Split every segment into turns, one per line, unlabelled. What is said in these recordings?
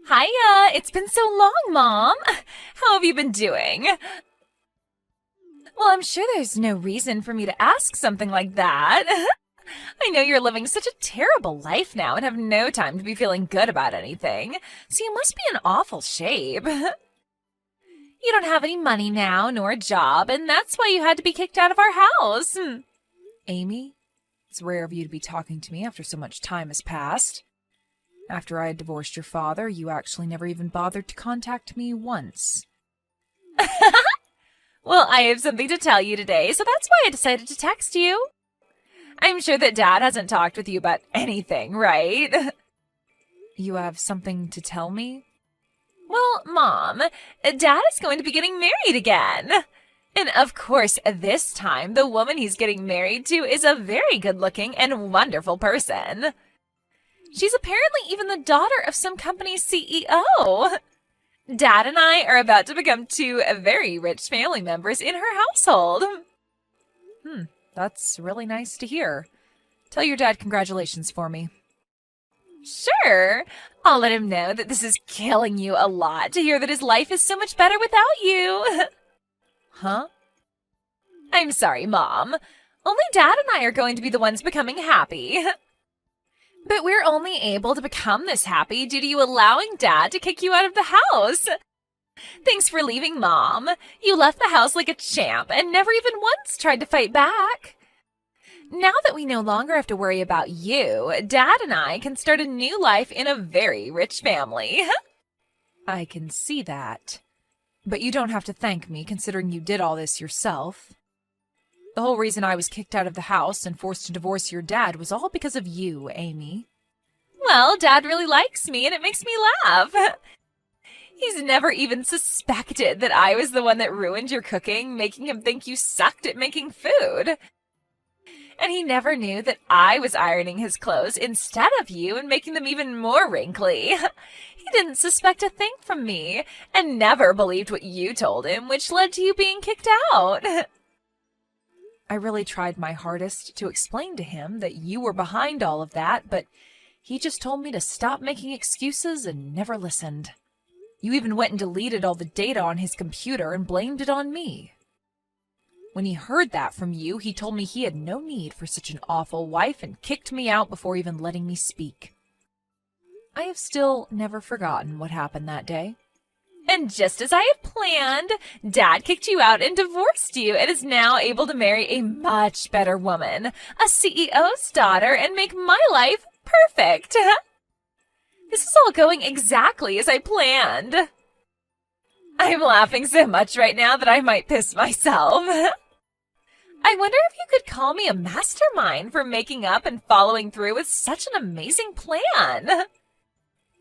Hiya! It's been so long, Mom! How have you been doing? Well, I'm sure there's no reason for me to ask something like that. I know you're living such a terrible life now and have no time to be feeling good about anything, so you must be in awful shape. You don't have any money now, nor a job, and that's why you had to be kicked out of our house.
Amy, it's rare of you to be talking to me after so much time has passed. After I had divorced your father, you actually never even bothered to contact me once.
Well, I have something to tell you today, so that's why I decided to text you. I'm sure that Dad hasn't talked with you about anything, right?
You have something to tell me?
Well, Mom, Dad is going to be getting married again. And of course, this time, the woman he's getting married to is a very good-looking and wonderful person. She's apparently even the daughter of some company's CEO. Dad and I are about to become two very rich family members in her household.
That's really nice to hear. Tell your dad congratulations for me.
Sure. I'll let him know that this is killing you a lot to hear that his life is so much better without you.
Huh?
I'm sorry, Mom. Only Dad and I are going to be the ones becoming happy. But we're only able to become this happy due to you allowing Dad to kick you out of the house. Thanks for leaving, Mom. You left the house like a champ and never even once tried to fight back. Now that we no longer have to worry about you, Dad and I can start a new life in a very rich family.
I can see that. But you don't have to thank me, considering you did all this yourself. The whole reason I was kicked out of the house and forced to divorce your dad was all because of you, Amy.
Well, Dad really likes me, and it makes me laugh. He's never even suspected that I was the one that ruined your cooking, making him think you sucked at making food. And he never knew that I was ironing his clothes instead of you and making them even more wrinkly. He didn't suspect a thing from me, and never believed what you told him, which led to you being kicked out.
I really tried my hardest to explain to him that you were behind all of that, but he just told me to stop making excuses and never listened. You even went and deleted all the data on his computer and blamed it on me. When he heard that from you, he told me he had no need for such an awful wife and kicked me out before even letting me speak. I have still never forgotten what happened that day.
And just as I had planned, Dad kicked you out and divorced you and is now able to marry a much better woman, a CEO's daughter, and make my life perfect. This is all going exactly as I planned. I'm laughing so much right now that I might piss myself. I wonder if you could call me a mastermind for making up and following through with such an amazing plan.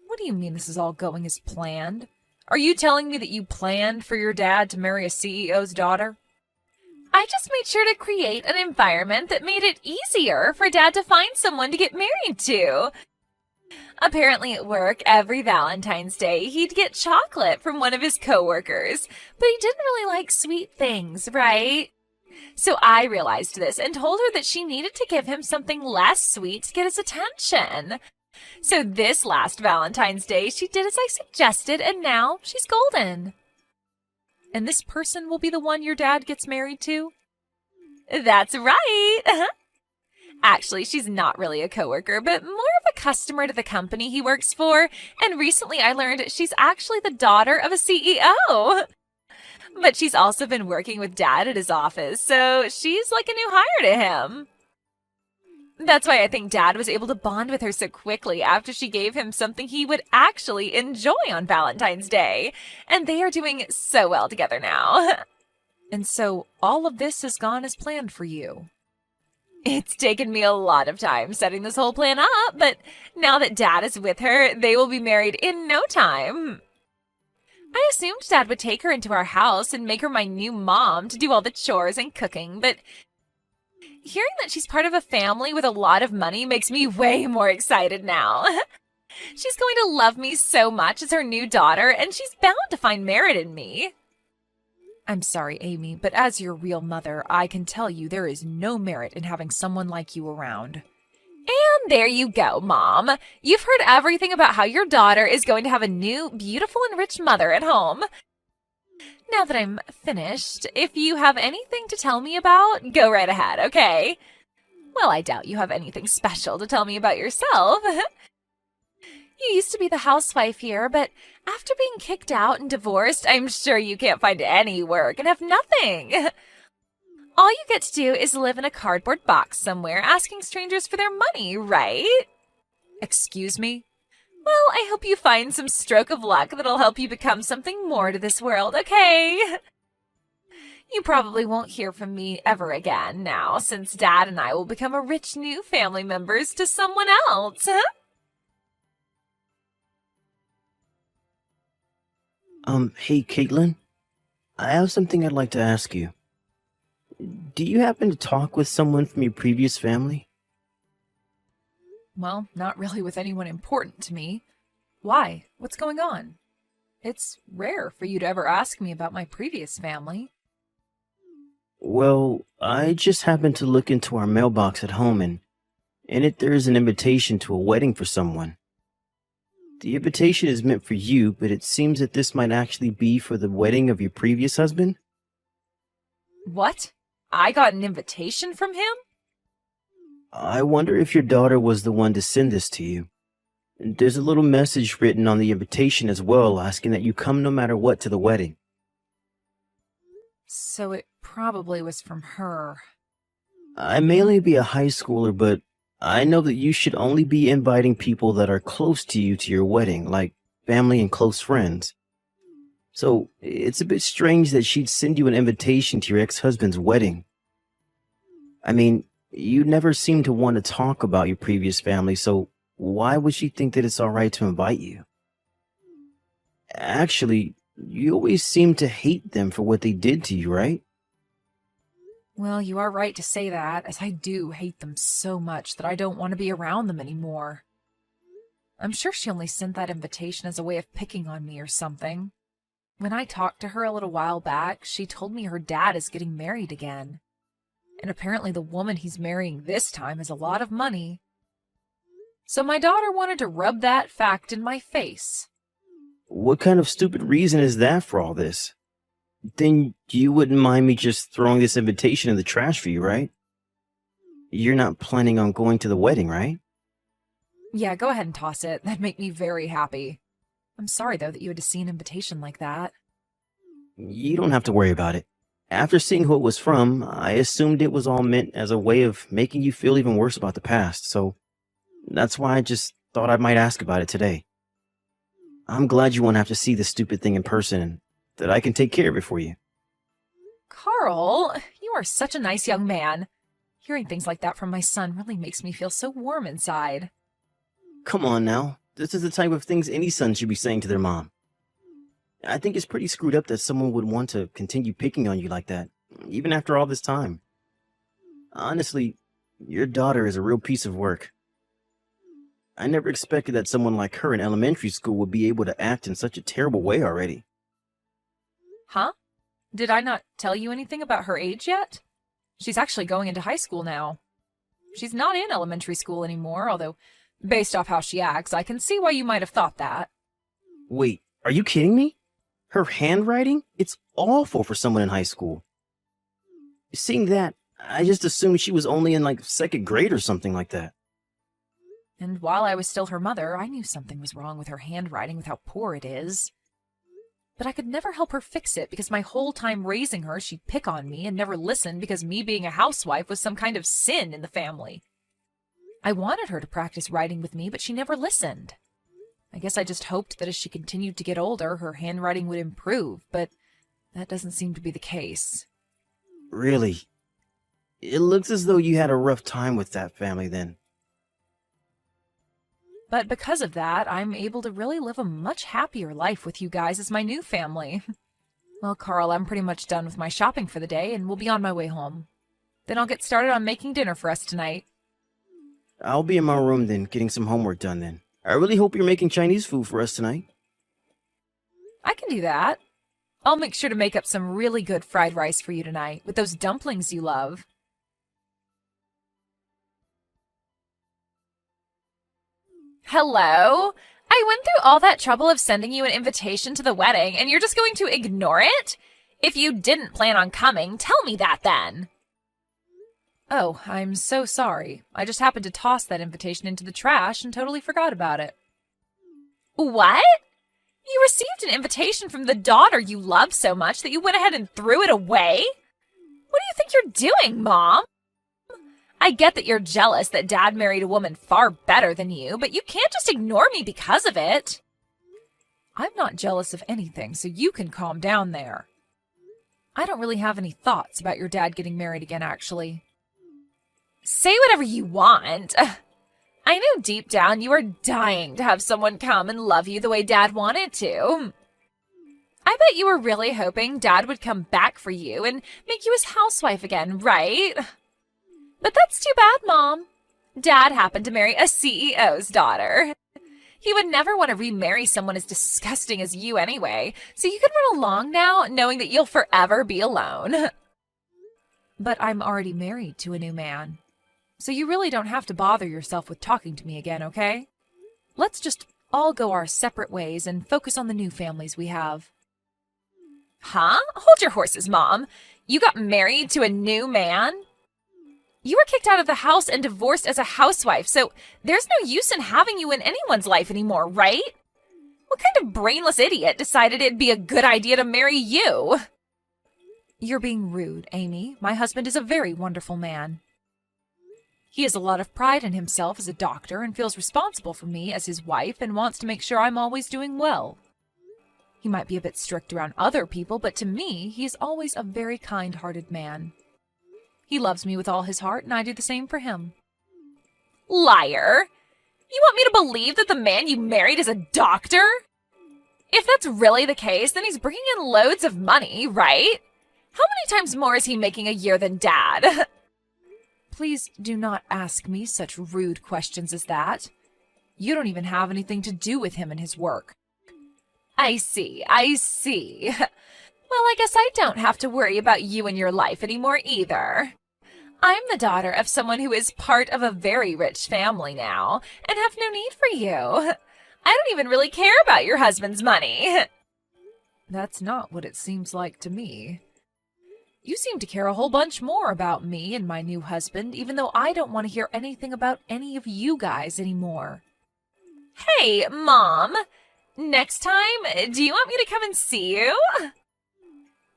What do you mean this is all going as planned? Are you telling me that you planned for your dad to marry a CEO's daughter?
I just made sure to create an environment that made it easier for Dad to find someone to get married to. Apparently at work, every Valentine's Day, he'd get chocolate from one of his coworkers, but he didn't really like sweet things, right? So I realized this and told her that she needed to give him something less sweet to get his attention. So this last Valentine's Day, she did as I suggested, and now she's golden.
And this person will be the one your dad gets married to?
That's right. Actually, she's not really a coworker, but more of a customer to the company he works for. And recently I learned she's actually the daughter of a CEO. But she's also been working with Dad at his office, so she's like a new hire to him. That's why I think Dad was able to bond with her so quickly after she gave him something he would actually enjoy on Valentine's Day. And they are doing so well together now.
And so all of this has gone as planned for you.
It's taken me a lot of time setting this whole plan up, but now that Dad is with her, they will be married in no time. I assumed Dad would take her into our house and make her my new mom to do all the chores and cooking, but hearing that she's part of a family with a lot of money makes me way more excited now. She's going to love me so much as her new daughter, and she's bound to find merit in me.
I'm sorry, Amy, but as your real mother, I can tell you there is no merit in having someone like you around.
And there you go, Mom. You've heard everything about how your daughter is going to have a new, beautiful, and rich mother at home. Now that I'm finished, if you have anything to tell me about, go right ahead, okay? Well, I doubt you have anything special to tell me about yourself. You used to be the housewife here, but after being kicked out and divorced, I'm sure you can't find any work and have nothing. All you get to do is live in a cardboard box somewhere asking strangers for their money, right?
Excuse me?
Well, I hope you find some stroke of luck that'll help you become something more to this world, okay? You probably won't hear from me ever again now, since Dad and I will become a rich new family members to someone else.
Hey, Caitlin. I have something I'd like to ask you. Do you happen to talk with someone from your previous family?
Well, not really with anyone important to me. Why? What's going on? It's rare for you to ever ask me about my previous family.
Well, I just happened to look into our mailbox at home, and in it there is an invitation to a wedding for someone. The invitation is meant for you, but it seems that this might actually be for the wedding of your previous husband.
What? I got an invitation from him?
I wonder if your daughter was the one to send this to you. There's a little message written on the invitation as well, asking that you come no matter what to the wedding.
So it probably was from her.
I may only be a high schooler, but I know that you should only be inviting people that are close to you to your wedding, like family and close friends. So it's a bit strange that she'd send you an invitation to your ex-husband's wedding. I mean, you never seem to want to talk about your previous family, so why would she think that it's all right to invite you? Actually, you always seem to hate them for what they did to you, right?
Well, you are right to say that, as I do hate them so much that I don't want to be around them anymore. I'm sure she only sent that invitation as a way of picking on me or something. When I talked to her a little while back, she told me her dad is getting married again. And apparently the woman he's marrying this time has a lot of money. So my daughter wanted to rub that fact in my face.
What kind of stupid reason is that for all this? Then you wouldn't mind me just throwing this invitation in the trash for you, right? You're not planning on going to the wedding, right?
Yeah, go ahead and toss it. That'd make me very happy. I'm sorry, though, that you had to see an invitation like that.
You don't have to worry about it. After seeing who it was from, I assumed it was all meant as a way of making you feel even worse about the past, so that's why I just thought I might ask about it today. I'm glad you won't have to see this stupid thing in person, and that I can take care of it for you.
Carl, you are such a nice young man. Hearing things like that from my son really makes me feel so warm inside.
Come on now. This is the type of things any son should be saying to their mom. I think it's pretty screwed up that someone would want to continue picking on you like that, even after all this time. Honestly, your daughter is a real piece of work. I never expected that someone like her in elementary school would be able to act in such a terrible way already.
Huh? Did I not tell you anything about her age yet? She's actually going into high school now. She's not in elementary school anymore, although, based off how she acts, I can see why you might have thought that.
Wait, are you kidding me? Her handwriting? It's awful for someone in high school. Seeing that, I just assumed she was only in like second grade or something like that.
And while I was still her mother, I knew something was wrong with her handwriting with how poor it is. But I could never help her fix it because my whole time raising her, she'd pick on me and never listen because me being a housewife was some kind of sin in the family. I wanted her to practice writing with me, but she never listened. I guess I just hoped that as she continued to get older, her handwriting would improve, but that doesn't seem to be the case.
Really? It looks as though you had a rough time with that family then.
But because of that, I'm able to really live a much happier life with you guys as my new family. Well, Carl, I'm pretty much done with my shopping for the day and will be on my way home. Then I'll get started on making dinner for us tonight.
I'll be in my room then, getting some homework done then. I really hope you're making Chinese food for us tonight.
I can do that. I'll make sure to make up some really good fried rice for you tonight with those dumplings you love.
Hello? I went through all that trouble of sending you an invitation to the wedding, and you're just going to ignore it? If you didn't plan on coming, tell me that then.
Oh, I'm so sorry. I just happened to toss that invitation into the trash and totally forgot about it.
What? You received an invitation from the daughter you love so much that you went ahead and threw it away? What do you think you're doing, Mom? I get that you're jealous that Dad married a woman far better than you, but you can't just ignore me because of it.
I'm not jealous of anything, so you can calm down there. I don't really have any thoughts about your dad getting married again, actually.
Say whatever you want. I know deep down you are dying to have someone come and love you the way Dad wanted to. I bet you were really hoping Dad would come back for you and make you his housewife again, right? But that's too bad, Mom. Dad happened to marry a CEO's daughter. He would never want to remarry someone as disgusting as you anyway, so you can run along now knowing that you'll forever be alone.
But I'm already married to a new man. So you really don't have to bother yourself with talking to me again, okay? Let's just all go our separate ways and focus on the new families we have.
Huh? Hold your horses, Mom. You got married to a new man? You were kicked out of the house and divorced as a housewife, so there's no use in having you in anyone's life anymore, right? What kind of brainless idiot decided it'd be a good idea to marry you?
You're being rude, Amy. My husband is a very wonderful man. He has a lot of pride in himself as a doctor and feels responsible for me as his wife and wants to make sure I'm always doing well. He might be a bit strict around other people, but to me, he is always a very kind-hearted man. He loves me with all his heart, and I do the same for him.
Liar! You want me to believe that the man you married is a doctor? If that's really the case, then he's bringing in loads of money, right? How many times more is he making a year than Dad?
Please do not ask me such rude questions as that. You don't even have anything to do with him and his work.
I see. Well, I guess I don't have to worry about you and your life anymore either. I'm the daughter of someone who is part of a very rich family now, and have no need for you. I don't even really care about your husband's money.
That's not what it seems like to me. You seem to care a whole bunch more about me and my new husband, even though I don't want to hear anything about any of you guys anymore.
Hey, Mom! Next time, do you want me to come and see you?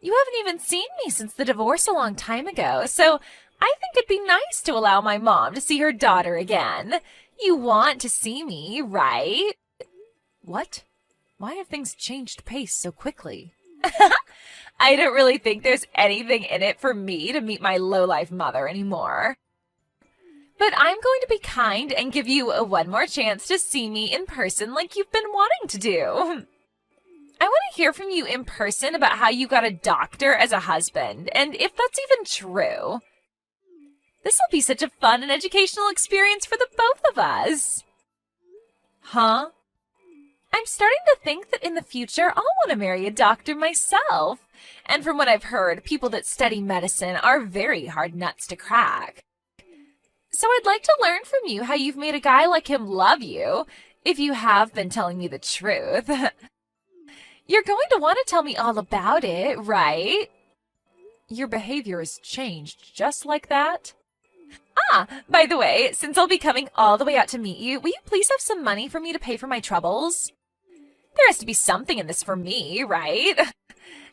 You haven't even seen me since the divorce a long time ago, so I think it'd be nice to allow my mom to see her daughter again. You want to see me, right?
What? Why have things changed pace so quickly?
I don't really think there's anything in it for me to meet my lowlife mother anymore. But I'm going to be kind and give you one more chance to see me in person like you've been wanting to do. I want to hear from you in person about how you got a doctor as a husband, and if that's even true. This will be such a fun and educational experience for the both of us.
Huh?
I'm starting to think that in the future I'll want to marry a doctor myself. And from what I've heard, people that study medicine are very hard nuts to crack. So I'd like to learn from you how you've made a guy like him love you, if you have been telling me the truth. You're going to want to tell me all about it, right?
Your behavior has changed just like that?
Ah, by the way, since I'll be coming all the way out to meet you, will you please have some money for me to pay for my troubles? There has to be something in this for me, right?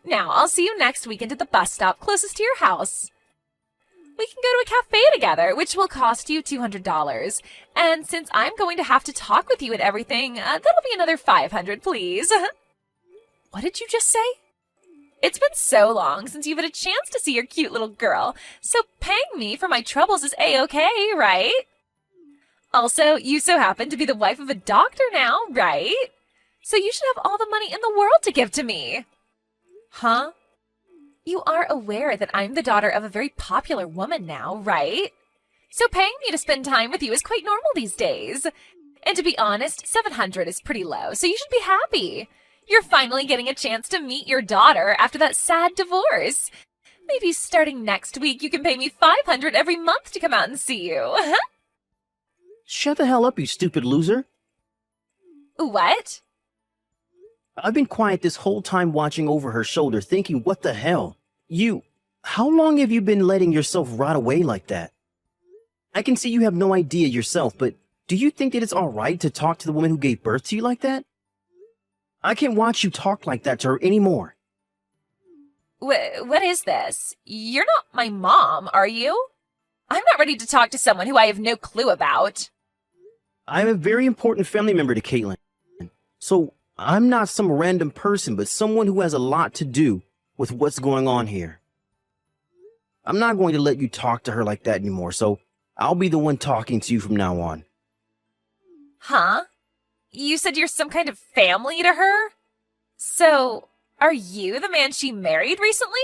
Now, I'll see you next weekend at the bus stop closest to your house. We can go to a cafe together, which will cost you $200. And since I'm going to have to talk with you and everything, that'll be another $500, please.
What did you just say?
It's been so long since you've had a chance to see your cute little girl, so paying me for my troubles is A-okay, right? Also, you so happen to be the wife of a doctor now, right? So you should have all the money in the world to give to me.
Huh?
You are aware that I'm the daughter of a very popular woman now, right? So paying me to spend time with you is quite normal these days. And to be honest, $700 is pretty low, so you should be happy. You're finally getting a chance to meet your daughter after that sad divorce. Maybe starting next week you can pay me $500 every month to come out and see you.
Shut the hell up, you stupid loser.
What?
I've been quiet this whole time watching over her shoulder thinking, what the hell? How long have you been letting yourself rot away like that? I can see you have no idea yourself, but do you think that it's alright to talk to the woman who gave birth to you like that? I can't watch you talk like that to her anymore.
What is this? You're not my mom, are you? I'm not ready to talk to someone who I have no clue about.
I'm a very important family member to Caitlin. So I'm not some random person, but someone who has a lot to do with what's going on here. I'm not going to let you talk to her like that anymore, so I'll be the one talking to you from now on.
Huh? You said you're some kind of family to her? So, are you the man she married recently?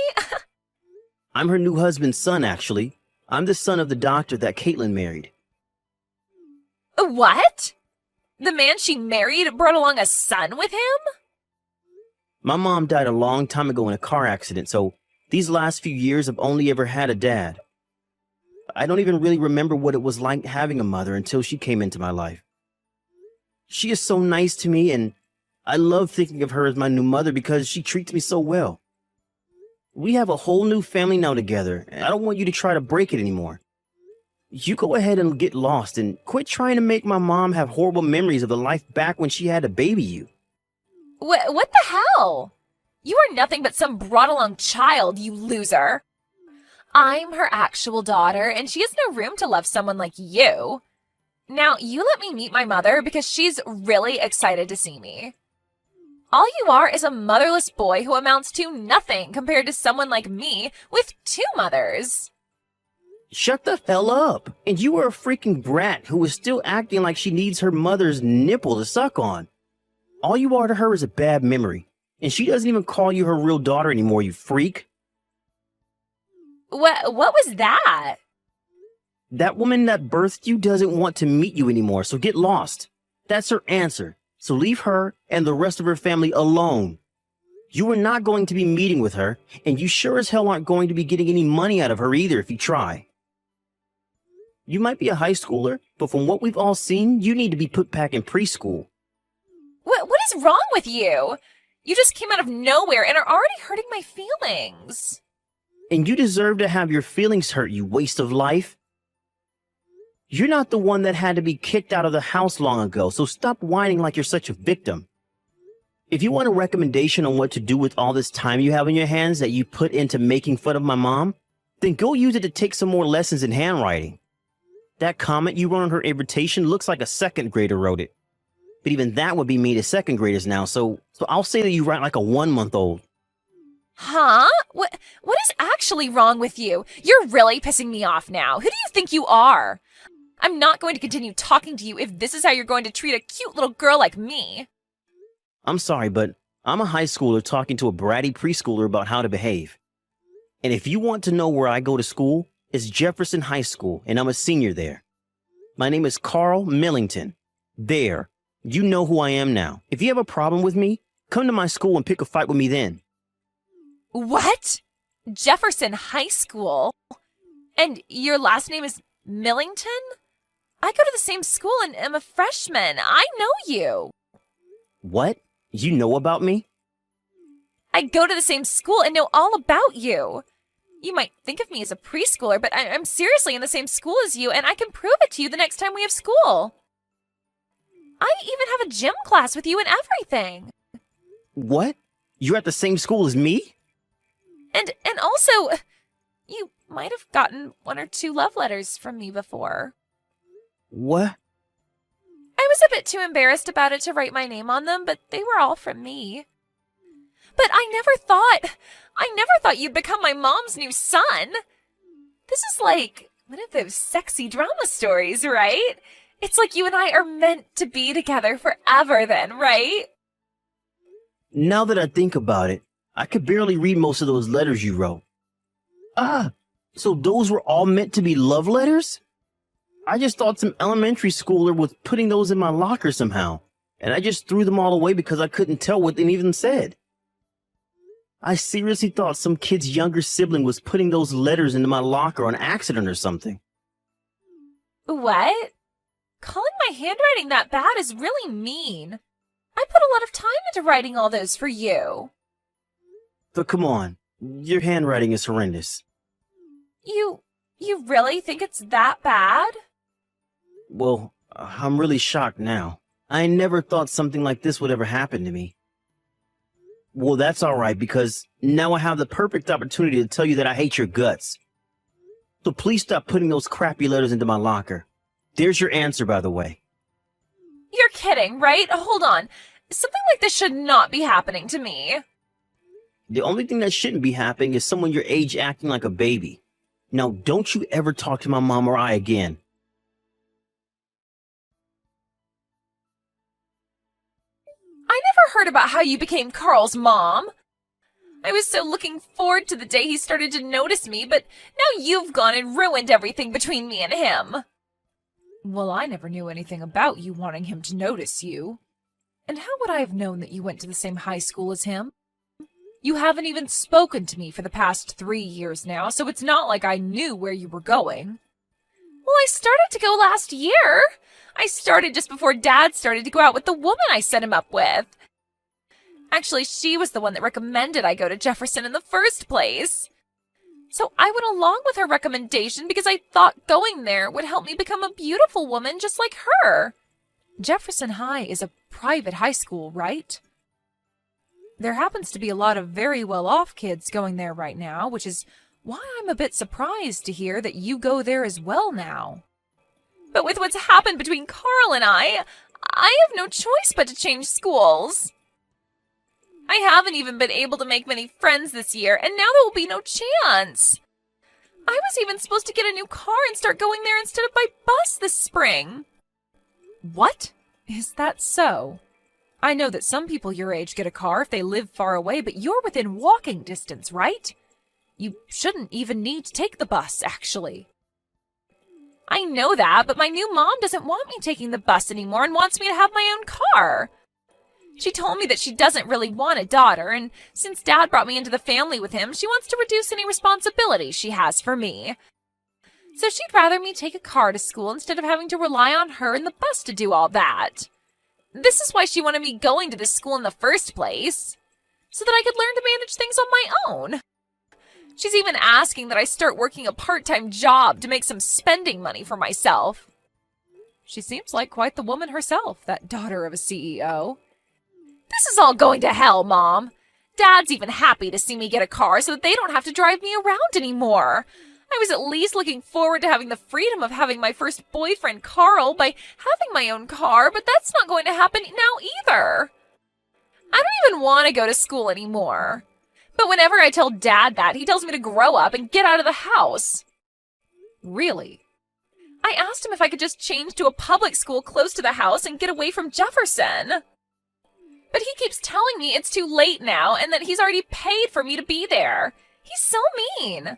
I'm her new husband's son, actually. I'm the son of the doctor that Caitlin married.
What? The man she married brought along a son with him?
My mom died a long time ago in a car accident, so these last few years I've only ever had a dad. I don't even really remember what it was like having a mother until she came into my life. She is so nice to me, and I love thinking of her as my new mother because she treats me so well. We have a whole new family now together, and I don't want you to try to break it anymore. You go ahead and get lost and quit trying to make my mom have horrible memories of the life back when she had to baby you.
What the hell? You are nothing but some brought-along child, you loser. I'm her actual daughter, and she has no room to love someone like you. Now, you let me meet my mother because she's really excited to see me. All you are is a motherless boy who amounts to nothing compared to someone like me with 2 mothers.
Shut the hell up! And you are a freaking brat who is still acting like she needs her mother's nipple to suck on. All you are to her is a bad memory, and she doesn't even call you her real daughter anymore, you freak.
What was that?
That woman that birthed you doesn't want to meet you anymore, so get lost. That's her answer. So leave her and the rest of her family alone. You are not going to be meeting with her, and you sure as hell aren't going to be getting any money out of her either if you try. You might be a high schooler, but from what we've all seen, you need to be put back in preschool.
What is wrong with you? You just came out of nowhere and are already hurting my feelings.
And you deserve to have your feelings hurt, you waste of life. You're not the one that had to be kicked out of the house long ago, so stop whining like you're such a victim. If you want a recommendation on what to do with all this time you have in your hands that you put into making fun of my mom, then go use it to take some more lessons in handwriting. That comment you wrote on her invitation looks like a 2nd grader wrote it. But even that would be mean to 2nd graders now, so I'll say that you write like a 1-month-old.
Huh? What is actually wrong with you? You're really pissing me off now. Who do you think you are? I'm not going to continue talking to you if this is how you're going to treat a cute little girl like me.
I'm sorry, but I'm a high schooler talking to a bratty preschooler about how to behave. And if you want to know where I go to school, it's Jefferson High School, and I'm a senior there. My name is Carl Millington. There. You know who I am now. If you have a problem with me, come to my school and pick a fight with me then.
What? Jefferson High School? And your last name is Millington? I go to the same school and am a freshman. I know you.
What? You know about me?
I go to the same school and know all about you. You might think of me as a preschooler, but I'm seriously in the same school as you, and I can prove it to you the next time we have school. I even have a gym class with you and everything.
What? You're at the same school as me?
And also, you might have gotten 1 or 2 love letters from me before.
What?
I was a bit too embarrassed about it to write my name on them, but they were all from me. But I never thought you'd become my mom's new son. This is like one of those sexy drama stories, right? It's like you and I are meant to be together forever then, right?
Now that I think about it, I could barely read most of those letters you wrote. So those were all meant to be love letters? I just thought some elementary schooler was putting those in my locker somehow, and I just threw them all away because I couldn't tell what they even said. I seriously thought some kid's younger sibling was putting those letters into my locker on accident or something.
What? Calling my handwriting that bad is really mean. I put a lot of time into writing all those for you.
But come on, your handwriting is horrendous.
You really think it's that bad?
Well, I'm really shocked now. I never thought something like this would ever happen to me. Well, that's alright, because now I have the perfect opportunity to tell you that I hate your guts. So please stop putting those crappy letters into my locker. There's your answer, by the way.
You're kidding, right? Hold on. Something like this should not be happening to me.
The only thing that shouldn't be happening is someone your age acting like a baby. Now, don't you ever talk to my mom or I again.
I never heard about how you became Carl's mom. I was so looking forward to the day he started to notice me, but now you've gone and ruined everything between me and him.
Well, I never knew anything about you wanting him to notice you. And how would I have known that you went to the same high school as him? You haven't even spoken to me for the past 3 years now, so it's not like I knew where you were going.
Well, I started to go last year. I started just before Dad started to go out with the woman I set him up with. Actually, she was the one that recommended I go to Jefferson in the first place. So I went along with her recommendation because I thought going there would help me become a beautiful woman just like her.
Jefferson High is a private high school, right? There happens to be a lot of very well-off kids going there right now, which is why I'm a bit surprised to hear that you go there as well now.
But with what's happened between Carl and I have no choice but to change schools. I haven't even been able to make many friends this year, and now there will be no chance. I was even supposed to get a new car and start going there instead of by bus this spring.
What? Is that so? I know that some people your age get a car if they live far away, but you're within walking distance, right? You shouldn't even need to take the bus, actually.
I know that, but my new mom doesn't want me taking the bus anymore and wants me to have my own car. She told me that she doesn't really want a daughter, and since Dad brought me into the family with him, she wants to reduce any responsibility she has for me. So she'd rather me take a car to school instead of having to rely on her and the bus to do all that. This is why she wanted me going to this school in the first place, so that I could learn to manage things on my own. She's even asking that I start working a part-time job to make some spending money for myself.
She seems like quite the woman herself, that daughter of a CEO.
This is all going to hell, Mom. Dad's even happy to see me get a car so that they don't have to drive me around anymore. I was at least looking forward to having the freedom of having my first boyfriend, Carl, by having my own car, but that's not going to happen now either. I don't even want to go to school anymore. But whenever I tell Dad that, he tells me to grow up and get out of the house.
Really?
I asked him if I could just change to a public school close to the house and get away from Jefferson. But he keeps telling me it's too late now and that he's already paid for me to be there. He's so mean.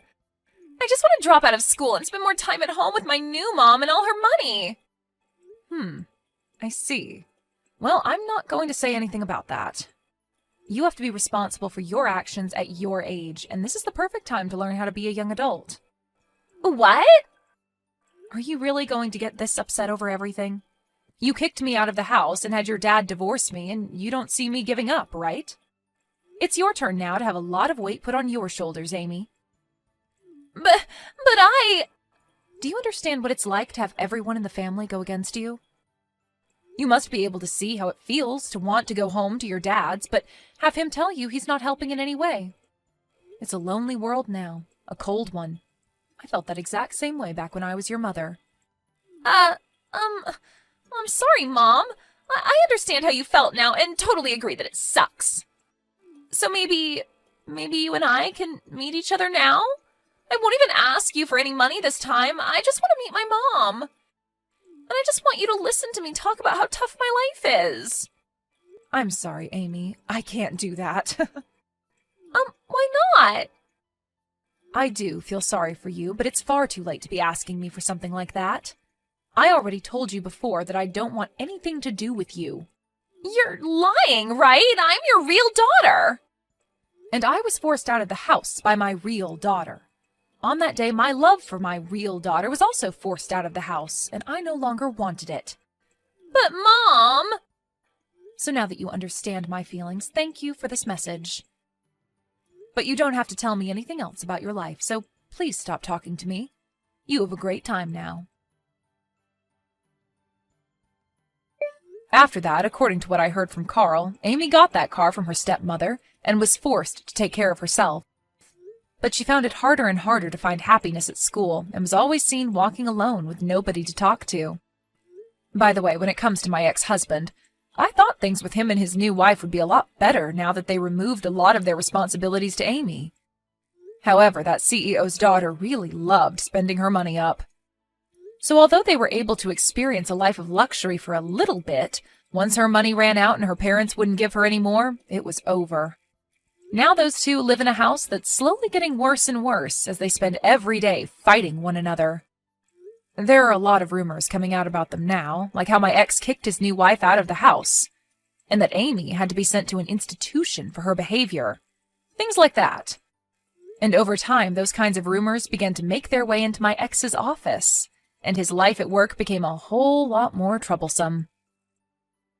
I just want to drop out of school and spend more time at home with my new mom and all her money.
I see. Well, I'm not going to say anything about that. You have to be responsible for your actions at your age, and this is the perfect time to learn how to be a young adult.
What?
Are you really going to get this upset over everything? You kicked me out of the house and had your dad divorce me, and you don't see me giving up, right? It's your turn now to have a lot of weight put on your shoulders, Amy.
But I...
Do you understand what it's like to have everyone in the family go against you? You must be able to see how it feels to want to go home to your dad's, but have him tell you he's not helping in any way. It's a lonely world now, a cold one. I felt that exact same way back when I was your mother.
I'm sorry, Mom. I understand how you felt now and totally agree that it sucks. So maybe you and I can meet each other now? I won't even ask you for any money this time. I just want to meet my mom. And I just want you to listen to me talk about how tough my life is.
I'm sorry, Amy. I can't do that.
Why not?
I do feel sorry for you, but it's far too late to be asking me for something like that. I already told you before that I don't want anything to do with you.
You're lying, right? I'm your real daughter.
And I was forced out of the house by my real daughter. On that day, my love for my real daughter was also forced out of the house, and I no longer wanted it.
But, Mom...
So now that you understand my feelings, thank you for this message. But you don't have to tell me anything else about your life, so please stop talking to me. You have a great time now. After that, according to what I heard from Carl, Amy got that car from her stepmother and was forced to take care of herself. But she found it harder and harder to find happiness at school and was always seen walking alone with nobody to talk to. By the way, when it comes to my ex-husband, I thought things with him and his new wife would be a lot better now that they removed a lot of their responsibilities to Amy. However, that CEO's daughter really loved spending her money up. So although they were able to experience a life of luxury for a little bit, once her money ran out and her parents wouldn't give her any more, it was over. Now those two live in a house that's slowly getting worse and worse as they spend every day fighting one another. There are a lot of rumors coming out about them now, like how my ex kicked his new wife out of the house, and that Amy had to be sent to an institution for her behavior. Things like that. And over time, those kinds of rumors began to make their way into my ex's office, and his life at work became a whole lot more troublesome.